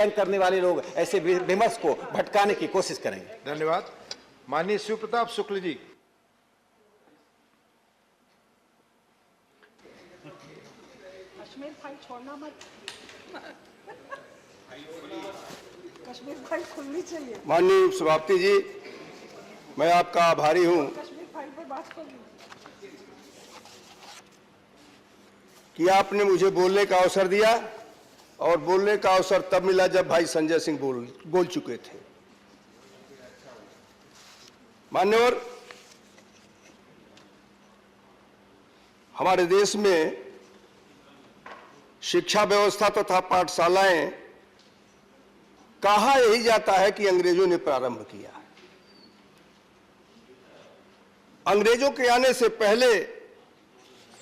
करने वाले लोग ऐसे विमर्श को भटकाने की कोशिश करेंगे। धन्यवाद। माननीय शिव प्रताप शुक्ल जी। कश्मीर फाइल छोड़ना मत, कश्मीर फाइल खुलनी चाहिए। माननीय सभापति जी, मैं आपका आभारी हूं कश्मीर फाइल पर बात करनी कि आपने मुझे बोलने का अवसर दिया, और बोलने का अवसर तब मिला जब भाई संजय सिंह बोल चुके थे। मान्यवर, हमारे देश में शिक्षा व्यवस्था तथा पाठशालाएं कहा यही जाता है कि अंग्रेजों ने प्रारंभ किया। अंग्रेजों के आने से पहले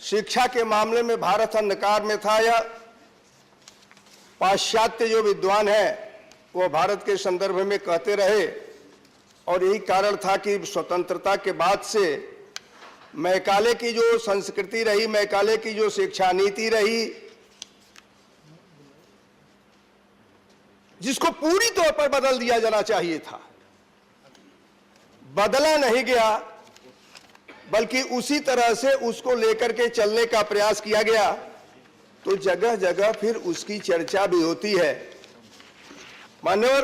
शिक्षा के मामले में भारत अंधकार में था, या पाश्चात्य जो विद्वान है वो भारत के संदर्भ में कहते रहे, और यही कारण था कि स्वतंत्रता के बाद से मैकाले की जो संस्कृति रही, मैकाले की जो शिक्षा नीति रही, जिसको पूरी तौर पर बदल दिया जाना चाहिए था, बदला नहीं गया, बल्कि उसी तरह से उसको लेकर के चलने का प्रयास किया गया। तो जगह जगह फिर उसकी चर्चा भी होती है। मान्यवर,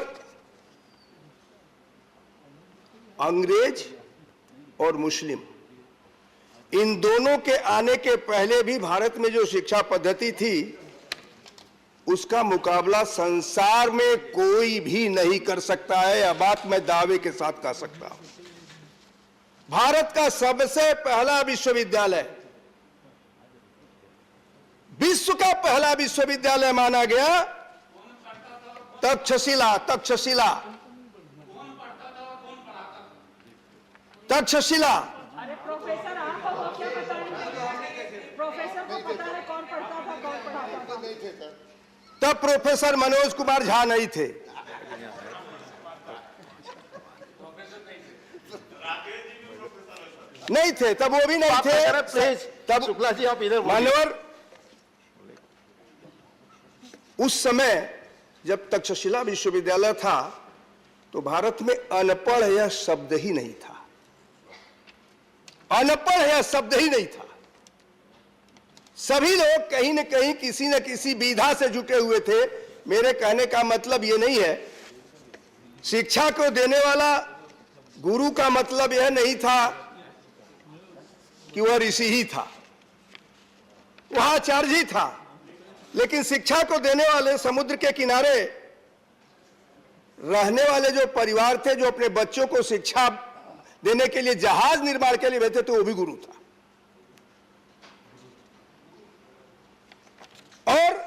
अंग्रेज और मुस्लिम, इन दोनों के आने के पहले भी भारत में जो शिक्षा पद्धति थी, उसका मुकाबला संसार में कोई भी नहीं कर सकता है। यह बात मैं दावे के साथ कह सकता हूं। भारत का सबसे पहला विश्वविद्यालय, विश्व का पहला विश्वविद्यालय माना गया तक्षशिला। अरे प्रोफेसर, आपको क्या बताएंगे? प्रोफेसर को पता है कौन पढ़ता था, कौन पढ़ाता था। तब प्रोफेसर मनोज कुमार झा नहीं थे। नहीं थे, तब वो भी नहीं थे। तब शुक्ला जी आप इधर मान्यवर, उस समय जब तक्षशिला विश्वविद्यालय था तो भारत में अनपढ़ यह शब्द ही नहीं था। अनपढ़ यह शब्द ही नहीं था। सभी लोग कहीं न कहीं किसी न किसी विधा से जुटे हुए थे। मेरे कहने का मतलब यह नहीं है, शिक्षा को देने वाला गुरु का मतलब यह नहीं था कि वह ऋषि ही था, वह आचार्य ही था, लेकिन शिक्षा को देने वाले समुद्र के किनारे रहने वाले जो परिवार थे, जो अपने बच्चों को शिक्षा देने के लिए जहाज निर्माण के लिए बैठे थे, वो भी गुरु था। और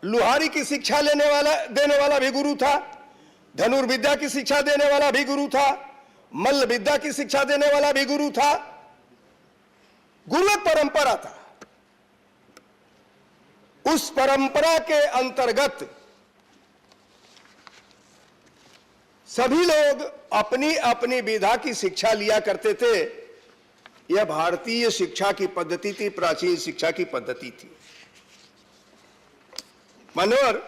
लुहारी की शिक्षा देने वाला भी गुरु था, धनुर्विद्या की शिक्षा देने वाला भी गुरु था, मल्ल विद्या की शिक्षा देने वाला भी गुरु था। गुरु एक परंपरा था। उस परंपरा के अंतर्गत सभी लोग अपनी अपनी विधा की शिक्षा लिया करते थे। यह भारतीय शिक्षा की पद्धति थी, प्राचीन शिक्षा की पद्धति थी। मनोहर,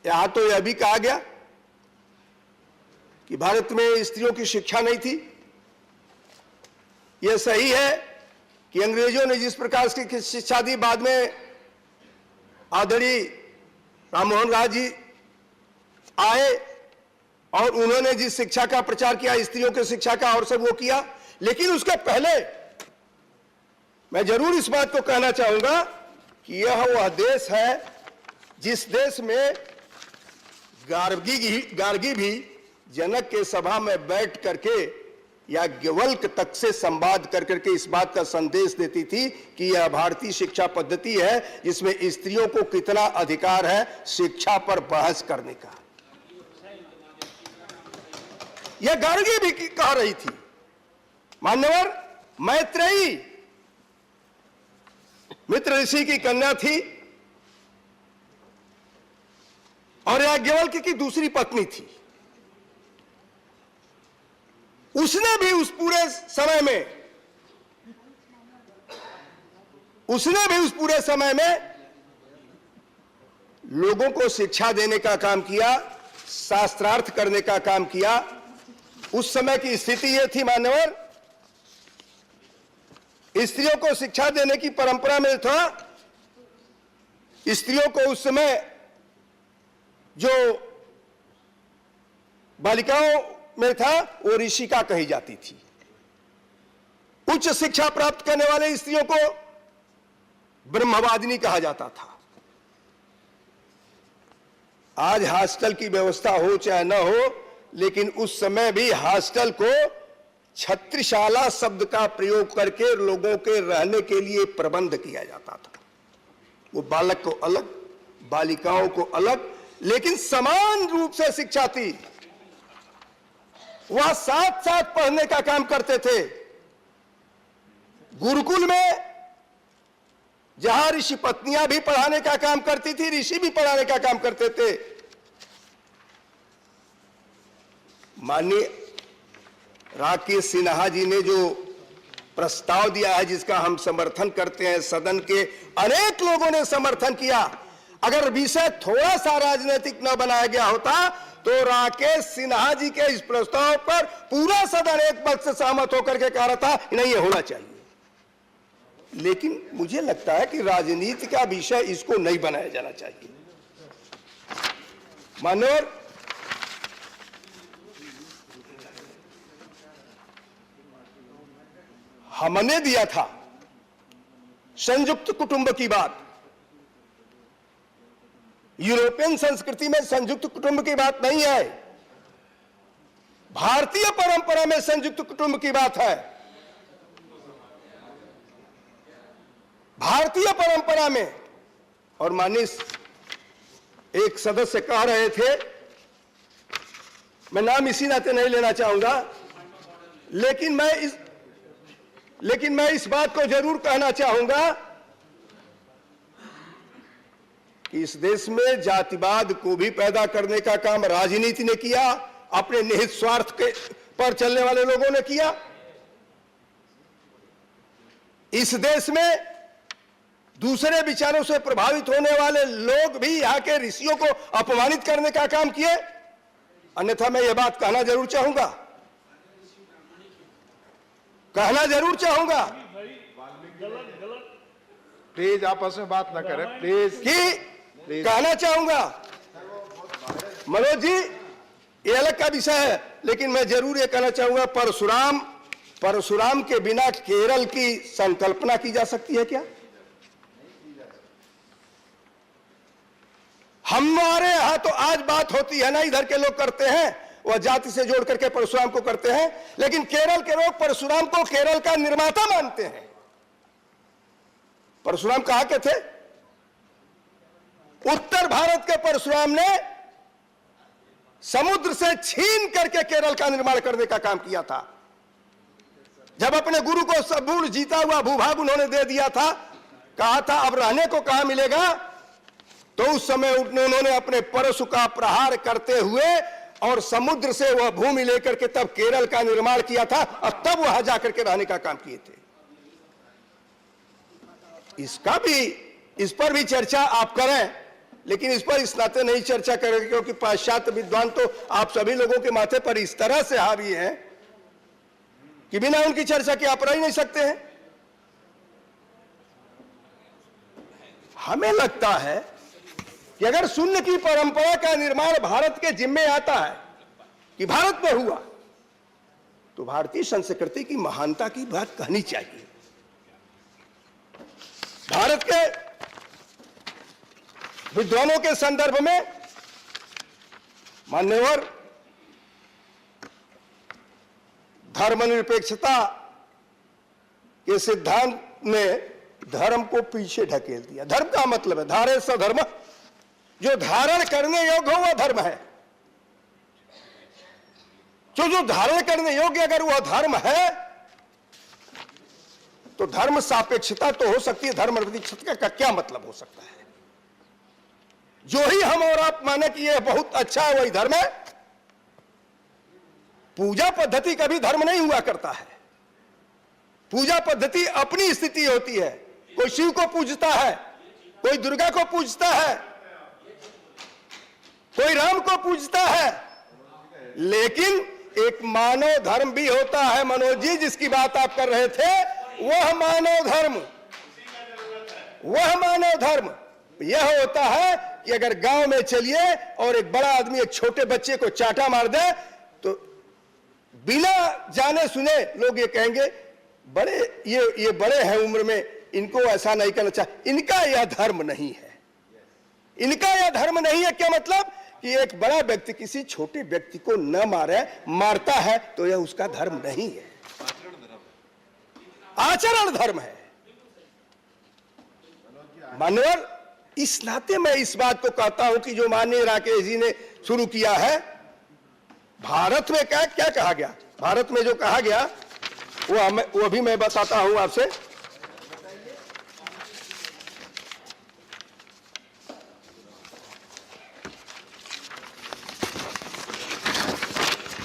यहां तो यह भी कहा गया कि भारत में स्त्रियों की शिक्षा नहीं थी। यह सही है कि अंग्रेजों ने जिस प्रकार की शिक्षा दी, बाद में आदरणीय राममोहन राय जी आए और उन्होंने जिस शिक्षा का प्रचार किया, स्त्रियों की शिक्षा का, और सब वो किया। लेकिन उसके पहले मैं जरूर इस बात को कहना चाहूंगा कि यह वह देश है जिस देश में गार्गी भी जनक के सभा में बैठ करके याज्ञवल्क तक से संवाद कर करके इस बात का संदेश देती थी कि यह भारतीय शिक्षा पद्धति है जिसमें स्त्रियों को कितना अधिकार है शिक्षा पर बहस करने का। यह गार्गी भी कह रही थी। मान्यवर, मैत्रेयी मित्र ऋषि की कन्या थी और याज्ञवल्क की दूसरी पत्नी थी। उसने भी उस पूरे समय में लोगों को शिक्षा देने का काम किया, शास्त्रार्थ करने का काम किया। उस समय की स्थिति यह थी मान्यवर, स्त्रियों को शिक्षा देने की परंपरा में था। स्त्रियों को उस समय जो बालिकाओं में था वो ऋषिका कही जाती थी। उच्च शिक्षा प्राप्त करने वाले स्त्रियों को ब्रह्मवादिनी कहा जाता था। आज हॉस्टल की व्यवस्था हो चाहे न हो, लेकिन उस समय भी हॉस्टल को छत्रशाला शब्द का प्रयोग करके लोगों के रहने के लिए प्रबंध किया जाता था। वो बालक को अलग, बालिकाओं को अलग, लेकिन समान रूप से शिक्षा थी। वह साथ साथ पढ़ने का काम करते थे। गुरुकुल में जहां ऋषि पत्नियां भी पढ़ाने का काम करती थी, ऋषि भी पढ़ाने का काम करते थे। माननीय राकेश सिन्हा जी ने जो प्रस्ताव दिया है, जिसका हम समर्थन करते हैं, सदन के अनेक लोगों ने समर्थन किया। अगर विषय थोड़ा सा राजनीतिक न बनाया गया होता तो राकेश सिन्हा जी के इस प्रस्ताव पर पूरा सदन एक पक्ष से सहमत होकर के कह रहा था नहीं ये होना चाहिए। लेकिन मुझे लगता है कि राजनीति का विषय इसको नहीं बनाया जाना चाहिए। माननीय हमने दिया था संयुक्त कुटुंब की बात। यूरोपियन संस्कृति में संयुक्त कुटुंब की बात नहीं है, भारतीय परंपरा में संयुक्त कुटुंब की बात है। भारतीय परंपरा में, और माननीय एक सदस्य कह रहे थे, मैं नाम इसी नाते नहीं लेना चाहूंगा, लेकिन मैं इस बात को जरूर कहना चाहूंगा कि इस देश में जातिवाद को भी पैदा करने का काम राजनीति ने किया, अपने निहित स्वार्थ के पर चलने वाले लोगों ने किया। इस देश में दूसरे विचारों से प्रभावित होने वाले लोग भी यहाँ के ऋषियों को अपमानित करने का काम किए। अन्यथा मैं ये बात कहना जरूर चाहूंगा प्लीज आपस में बात ना करें, प्लीज। कहना चाहूंगा मनोज जी, ये अलग का विषय है, लेकिन मैं जरूर ये कहना चाहूंगा, परशुराम के बिना केरल की संकल्पना की जा सकती है क्या? हमारे यहां तो आज बात होती है ना, इधर के लोग करते हैं, वह जाति से जोड़ करके परशुराम को करते हैं, लेकिन केरल के लोग परशुराम को केरल का निर्माता मानते हैं। परशुराम कहां के थे? उत्तर भारत के परशुराम ने समुद्र से छीन करके केरल का निर्माण करने का काम किया था। जब अपने गुरु को संपूर्ण जीता हुआ भूभाग उन्होंने दे दिया था, कहा था अब रहने को कहां मिलेगा, तो उस समय उन्होंने अपने परशु का प्रहार करते हुए और समुद्र से वह भूमि लेकर के तब केरल का निर्माण किया था, और तब वहां जाकर के रहने का काम किए थे। इस पर भी चर्चा आप करें, लेकिन इस पर इस नाते नहीं चर्चा करेंगे क्योंकि पाश्चात्य विद्वान तो आप सभी लोगों के माथे पर इस तरह से हावी हैं कि बिना उनकी चर्चा के आप रह ही नहीं सकते हैं। हमें लगता है कि अगर शून्य की परंपरा का निर्माण भारत के जिम्मे आता है कि भारत में हुआ, तो भारतीय संस्कृति की महानता की बात कहनी चाहिए। भारत के विद्वानों के संदर्भ में मान्यवर धर्मनिरपेक्षता के सिद्धांत ने धर्म को पीछे ढकेल दिया। धर्म का मतलब है धारे स धर्म, जो धारण करने योग्य हो वह धर्म है। जो धारण करने योग्य अगर वह धर्म है तो धर्म सापेक्षता तो हो सकती है, धर्म निरपेक्षता का क्या मतलब हो सकता है? जो ही हम और आप माने कि यह बहुत अच्छा है वही धर्म है। पूजा पद्धति कभी धर्म नहीं हुआ करता है। पूजा पद्धति अपनी स्थिति होती है। कोई शिव को पूजता है, कोई दुर्गा को पूजता है, कोई राम को पूजता है, लेकिन एक मानव धर्म भी होता है मनोज जी, जिसकी बात आप कर रहे थे। वह मानव धर्म यह होता है कि अगर गांव में चलिए और एक बड़ा आदमी एक छोटे बच्चे को चाटा मार दे तो बिना जाने सुने लोग ये कहेंगे बड़े ये बड़े हैं उम्र में, इनको ऐसा नहीं करना चाहिए। इनका यह धर्म नहीं है, इनका यह धर्म नहीं है। क्या मतलब कि एक बड़ा व्यक्ति किसी छोटे व्यक्ति को न मारे, मारता है तो यह उसका धर्म नहीं है, आचरण धर्म है। मानवर, इस नाते मैं इस बात को कहता हूं कि जो माननीय राकेश जी ने शुरू किया है, भारत में क्या कहा गया, भारत में जो कहा गया वो भी मैं बताता हूं आपसे।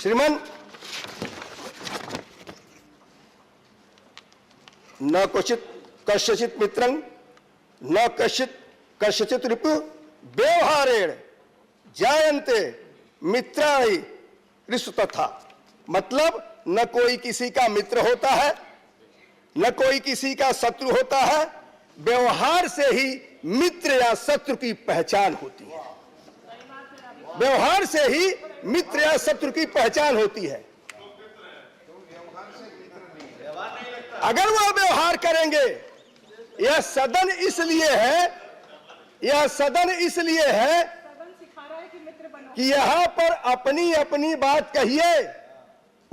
श्रीमान, न क्वचित कस्यचित् मित्रं न कस्यचित् रिपु व्यवहारेण जायन्ते मित्राणि रिषुतथा। मतलब न कोई किसी का मित्र होता है, न कोई किसी का शत्रु होता है, व्यवहार से ही मित्र या शत्रु की पहचान होती है। व्यवहार से ही मित्र या शत्रु की पहचान होती है। अगर वह व्यवहार करेंगे, यह सदन इसलिए है कि यहां पर अपनी अपनी बात कहिए।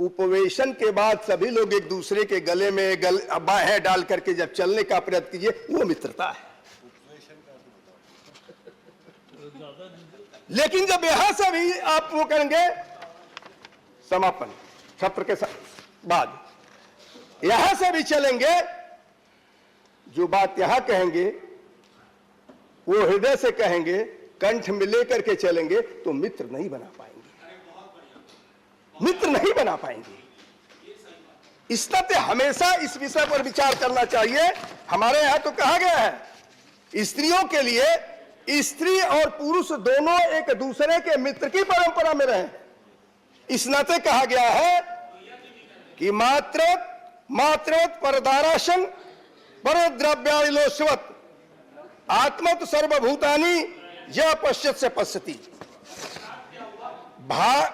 उपवेशन के बाद सभी लोग एक दूसरे के गले में बाहें डाल करके जब चलने का प्रयत्न कीजिए, वो मित्रता है। लेकिन जब यहां से भी आप वो करेंगे, समापन सत्र के बाद यहां से भी चलेंगे, जो बात यहां कहेंगे वो हृदय से कहेंगे, कंठ में लेकर के चलेंगे, तो मित्र नहीं बना पाएंगे, मित्र नहीं बना पाएंगे। इस नाते हमेशा इस विषय पर विचार करना चाहिए। हमारे यहां तो कहा गया है, स्त्रियों के लिए स्त्री और पुरुष दोनों एक दूसरे के मित्र की परंपरा में रहे। इस नाते कहा गया है कि मात्रोत परदाराशन परद्रव्यालोस्वत आत्मत सर्वभूतानि य पश्यत से पश्यति।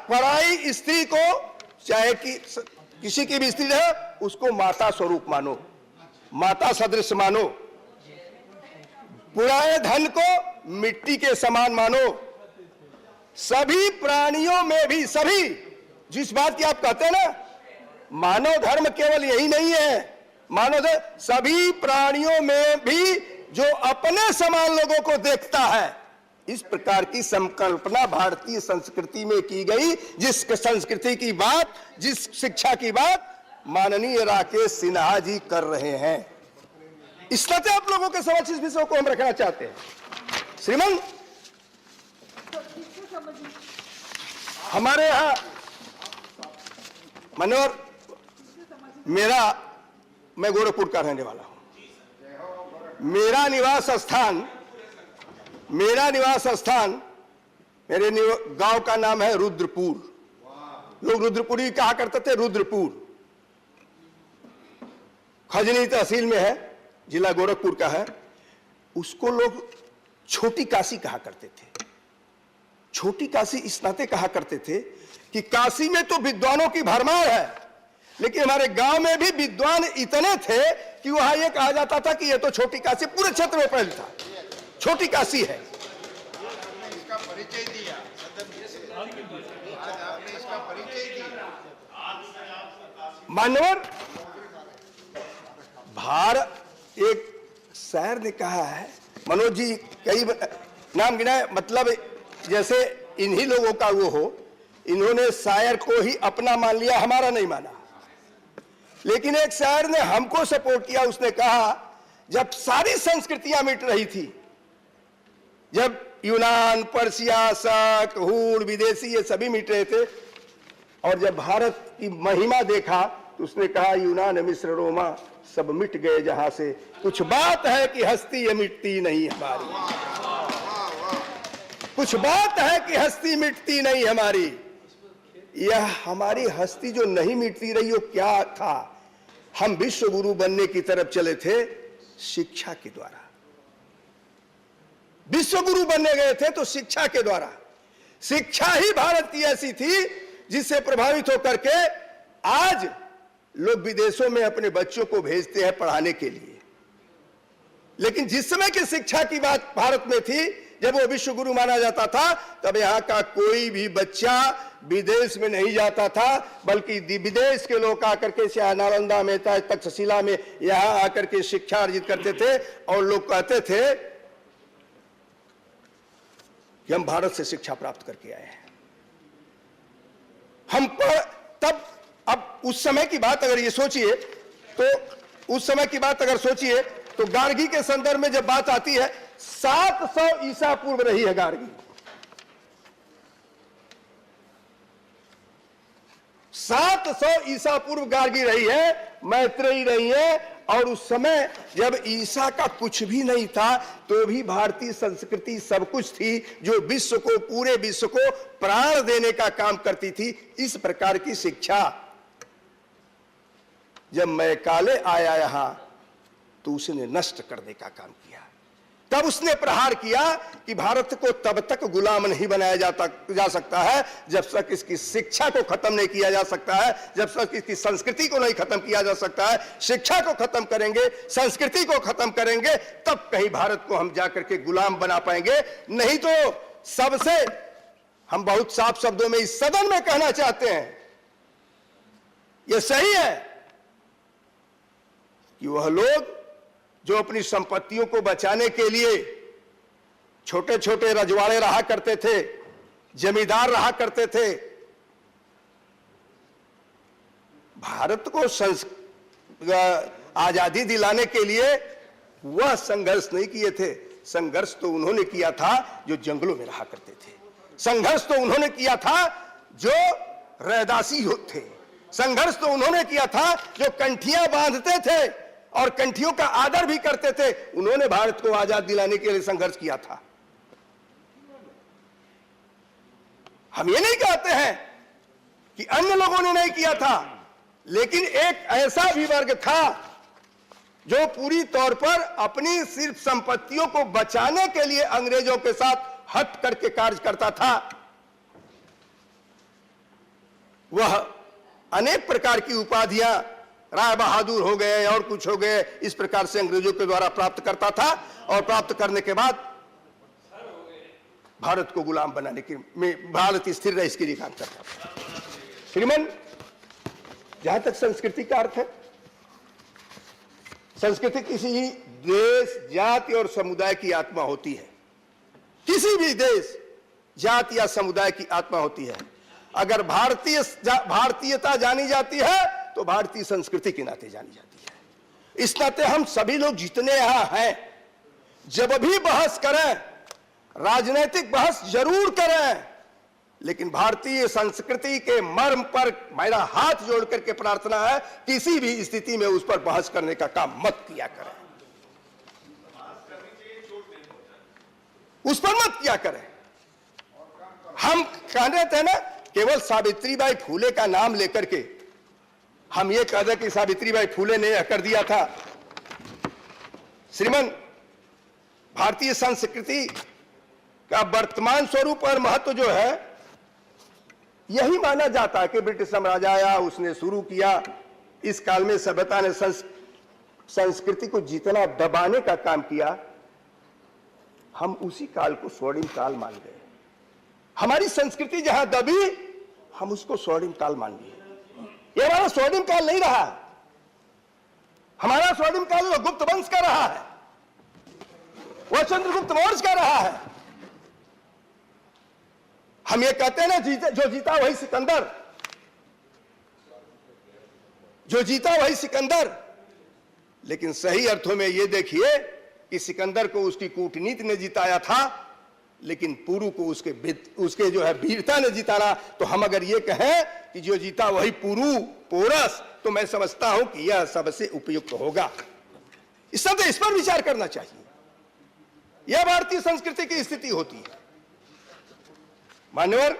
पराई स्त्री को, चाहे कि किसी की भी स्त्री है, उसको माता स्वरूप मानो, माता सदृश मानो। पुराने धन को मिट्टी के समान मानो। सभी प्राणियों में भी, सभी, जिस बात की आप कहते हैं ना, मानव धर्म केवल यही नहीं है। मानव धर्म सभी प्राणियों में भी जो अपने समान लोगों को देखता है, इस प्रकार की संकल्पना भारतीय संस्कृति में की गई। जिस संस्कृति की बात, जिस शिक्षा की बात माननीय राकेश सिन्हा जी कर रहे हैं, इस नाते आप लोगों के समक्ष इस विषय को हम रखना चाहते हैं। श्रीमान, हमारे यहां मनोहर, मैं गोरखपुर का रहने वाला हूं। मेरा निवास स्थान मेरे गांव का नाम है रुद्रपुर। लोग रुद्रपुरी कहा करते थे। रुद्रपुर खजनी तहसील में है, जिला गोरखपुर का है। उसको लोग छोटी काशी कहा करते थे। छोटी काशी इस नाते कहा करते थे कि काशी में तो विद्वानों की भरमार है, लेकिन हमारे गांव में भी विद्वान इतने थे कि वहां यह कहा जाता था कि यह तो छोटी काशी पूरे क्षेत्र में फैल था, छोटी काशी है। इसका परिचय दिया, आपने इसका परिचय दिया। मानवर, एक शायर ने कहा है, मनोज जी कई नाम गिनाए, मतलब जैसे इन्हीं लोगों का वो हो, इन्होंने शायर को ही अपना मान लिया, हमारा नहीं माना। लेकिन एक शायर ने हमको सपोर्ट किया। उसने कहा जब सारी संस्कृतियां मिट रही थी, जब यूनान, पर्सिया, शक, हूण, विदेशी ये सभी मिट रहे थे, और जब भारत की महिमा देखा तो उसने कहा यूनान, मिस्र, रोमा सब मिट गए जहां से, कुछ बात है कि हस्ती ये मिटती नहीं हमारी। कुछ बात है कि हस्ती मिटती नहीं हमारी। यह हमारी हस्ती जो नहीं मिटती रही वो क्या था? हम विश्व गुरु बनने की तरफ चले थे शिक्षा के द्वारा। विश्व गुरु बनने गए थे तो शिक्षा के द्वारा। शिक्षा ही भारत की ऐसी थी जिससे प्रभावित होकर के आज लोग विदेशों में अपने बच्चों को भेजते हैं पढ़ाने के लिए। लेकिन जिस समय की शिक्षा की बात भारत में थी, जब वो विश्व गुरु माना जाता था, तब यहां का कोई भी बच्चा विदेश में नहीं जाता था, बल्कि विदेश के लोग आकर के नालंदा में, तक्षशिला में यहां आकर के शिक्षा अर्जित करते थे। और लोग कहते थे कि हम भारत से शिक्षा प्राप्त करके आए हैं। हम तब, अब उस समय की बात अगर ये सोचिए, तो उस समय की बात अगर सोचिए तो गार्गी के संदर्भ में जब बात आती है, 700 ईसा पूर्व रही है गार्गी। 700 ईसा पूर्व गार्गी रही है, मैत्रेयी रही है। और उस समय जब ईसा का कुछ भी नहीं था, तो भी भारतीय संस्कृति सब कुछ थी जो विश्व को, पूरे विश्व को प्राण देने का काम करती थी। इस प्रकार की शिक्षा जब मैकाले आया यहां, तो उसने नष्ट करने का काम किया। तब उसने प्रहार किया कि भारत को तब तक गुलाम नहीं बनाया जा सकता है जब तक इसकी शिक्षा को खत्म नहीं किया जा सकता है, जब तक इसकी संस्कृति को नहीं खत्म किया जा सकता है। शिक्षा को खत्म करेंगे, संस्कृति को खत्म करेंगे, तब कहीं भारत को हम जाकर के गुलाम बना पाएंगे। नहीं तो सबसे हम बहुत साफ शब्दों में इस सदन में कहना चाहते हैं, यह सही है कि वह लोग जो अपनी संपत्तियों को बचाने के लिए छोटे छोटे रजवाड़े रहा करते थे, जमींदार रहा करते थे, भारत को आजादी दिलाने के लिए वह संघर्ष नहीं किए थे। संघर्ष तो उन्होंने किया था जो जंगलों में रहा करते थे। संघर्ष तो उन्होंने किया था जो रैदासी थे। संघर्ष तो उन्होंने किया था जो कंठियां बांधते थे और कंठियों का आदर भी करते थे। उन्होंने भारत को आजाद दिलाने के लिए संघर्ष किया था। हम ये नहीं कहते हैं कि अन्य लोगों ने नहीं किया था, लेकिन एक ऐसा भी वर्ग था जो पूरी तौर पर अपनी सिर्फ संपत्तियों को बचाने के लिए अंग्रेजों के साथ हट करके कार्य करता था। वह अनेक प्रकार की उपाधियां, राय बहादुर हो गए और कुछ हो गए, इस प्रकार से अंग्रेजों के द्वारा प्राप्त करता था। और प्राप्त करने के बाद भारत को गुलाम बनाने की में भारत स्थिर रहे इसके लिए काम करता था। श्रीमन, जहां तक संस्कृति का अर्थ है, संस्कृति किसी देश, जाति और समुदाय की आत्मा होती है। किसी भी देश, जाति या समुदाय की आत्मा होती है। अगर भारतीयता जानी जाती है तो भारतीय संस्कृति के नाते जानी जाती है। इस नाते हम सभी लोग जितने यहां हैं, जब भी बहस करें, राजनीतिक बहस जरूर करें, लेकिन भारतीय संस्कृति के मर्म पर मेरा हाथ जोड़ करके प्रार्थना है, किसी भी स्थिति में उस पर बहस करने का काम मत किया करें। उस पर मत किया करें। हम कहते थे ना, केवल सावित्रीबाई फूले का नाम लेकर के हम ये कह दें कि सावित्रीबाई फूले ने यह कर दिया था। श्रीमन, भारतीय संस्कृति का वर्तमान स्वरूप और महत्व जो है, यही माना जाता है कि ब्रिटिश साम्राज्य आया, उसने शुरू किया। इस काल में सभ्यता ने संस्कृति को जितना दबाने का काम किया, हम उसी काल को स्वर्णिम काल मान गए। हमारी संस्कृति जहां दबी, हम उसको स्वर्णिम काल मान लिए। ये हमारा स्वर्णिम काल नहीं रहा। हमारा स्वर्णिम काल गुप्त वंश का रहा है, वह चंद्रगुप्त मौर्य का रहा है। हम ये कहते हैं ना, जो जीता वही सिकंदर, जो जीता वही सिकंदर। लेकिन सही अर्थों में ये देखिए कि सिकंदर को उसकी कूटनीति ने जिताया था, लेकिन पुरु को उसके जो है वीरता ने जिताना। तो हम अगर ये कहें कि जो जीता वही पुरु, पोरस, तो मैं समझता हूं कि यह सबसे उपयुक्त होगा। इस पर विचार करना चाहिए। यह भारतीय संस्कृति की स्थिति होती है। मान्यवर,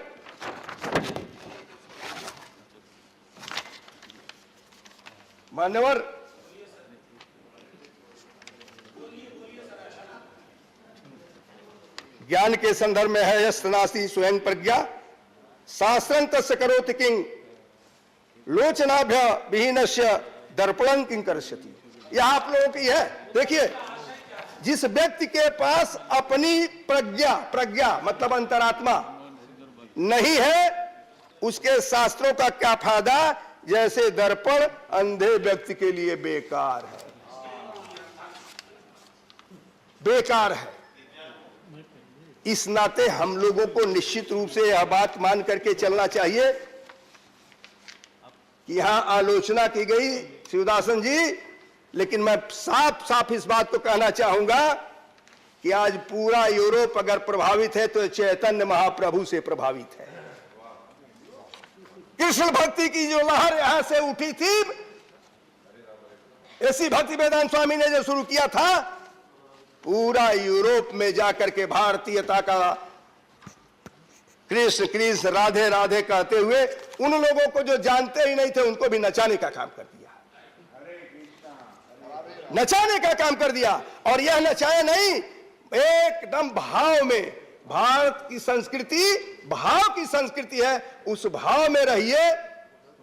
ज्ञान के संदर्भ में है यस्तनासी स्वयं प्रज्ञा शास्त्रं तस्य करोति किंग लोचनाभ्य विहीनस्य दर्पणं किंग करिष्यति। यह आप लोगों की है। देखिए, जिस व्यक्ति के पास अपनी प्रज्ञा मतलब अंतरात्मा नहीं है, उसके शास्त्रों का क्या फायदा? जैसे दर्पण अंधे व्यक्ति के लिए बेकार है, बेकार है। इस नाते हम लोगों को निश्चित रूप से यह बात मान करके चलना चाहिए कि यहां आलोचना की गई शिवदासन जी, लेकिन मैं साफ साफ इस बात को कहना चाहूंगा कि आज पूरा यूरोप अगर प्रभावित है तो चैतन्य महाप्रभु से प्रभावित है। कृष्ण भक्ति की जो लहर यहां से उठी थी, ऐसी भक्ति वेदांत स्वामी ने जो शुरू किया था, पूरा यूरोप में जाकर के भारतीयता का कृष्ण कृष्ण राधे राधे कहते हुए उन लोगों को जो जानते ही नहीं थे उनको भी नचाने का काम कर दिया, नचाने का काम कर दिया। और यह नचाया नहीं, एकदम भाव में। भारत की संस्कृति भाव की संस्कृति है, उस भाव में रहिए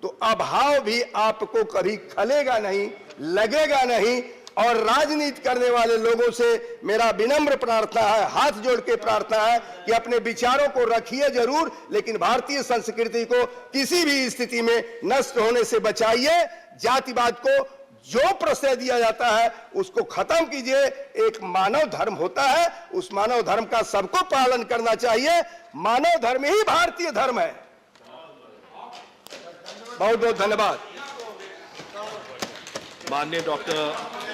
तो अभाव भी आपको कभी खलेगा नहीं, लगेगा नहीं। और राजनीति करने वाले लोगों से मेरा विनम्र प्रार्थना है, हाथ जोड़ के प्रार्थना है कि अपने विचारों को रखिए जरूर, लेकिन भारतीय संस्कृति को किसी भी स्थिति में नष्ट होने से बचाइए। जातिवाद को जो प्रश्रय दिया जाता है उसको खत्म कीजिए। एक मानव धर्म होता है, उस मानव धर्म का सबको पालन करना चाहिए। मानव धर्म ही भारतीय धर्म है। बहुत बहुत धन्यवाद। माननीय डॉक्टर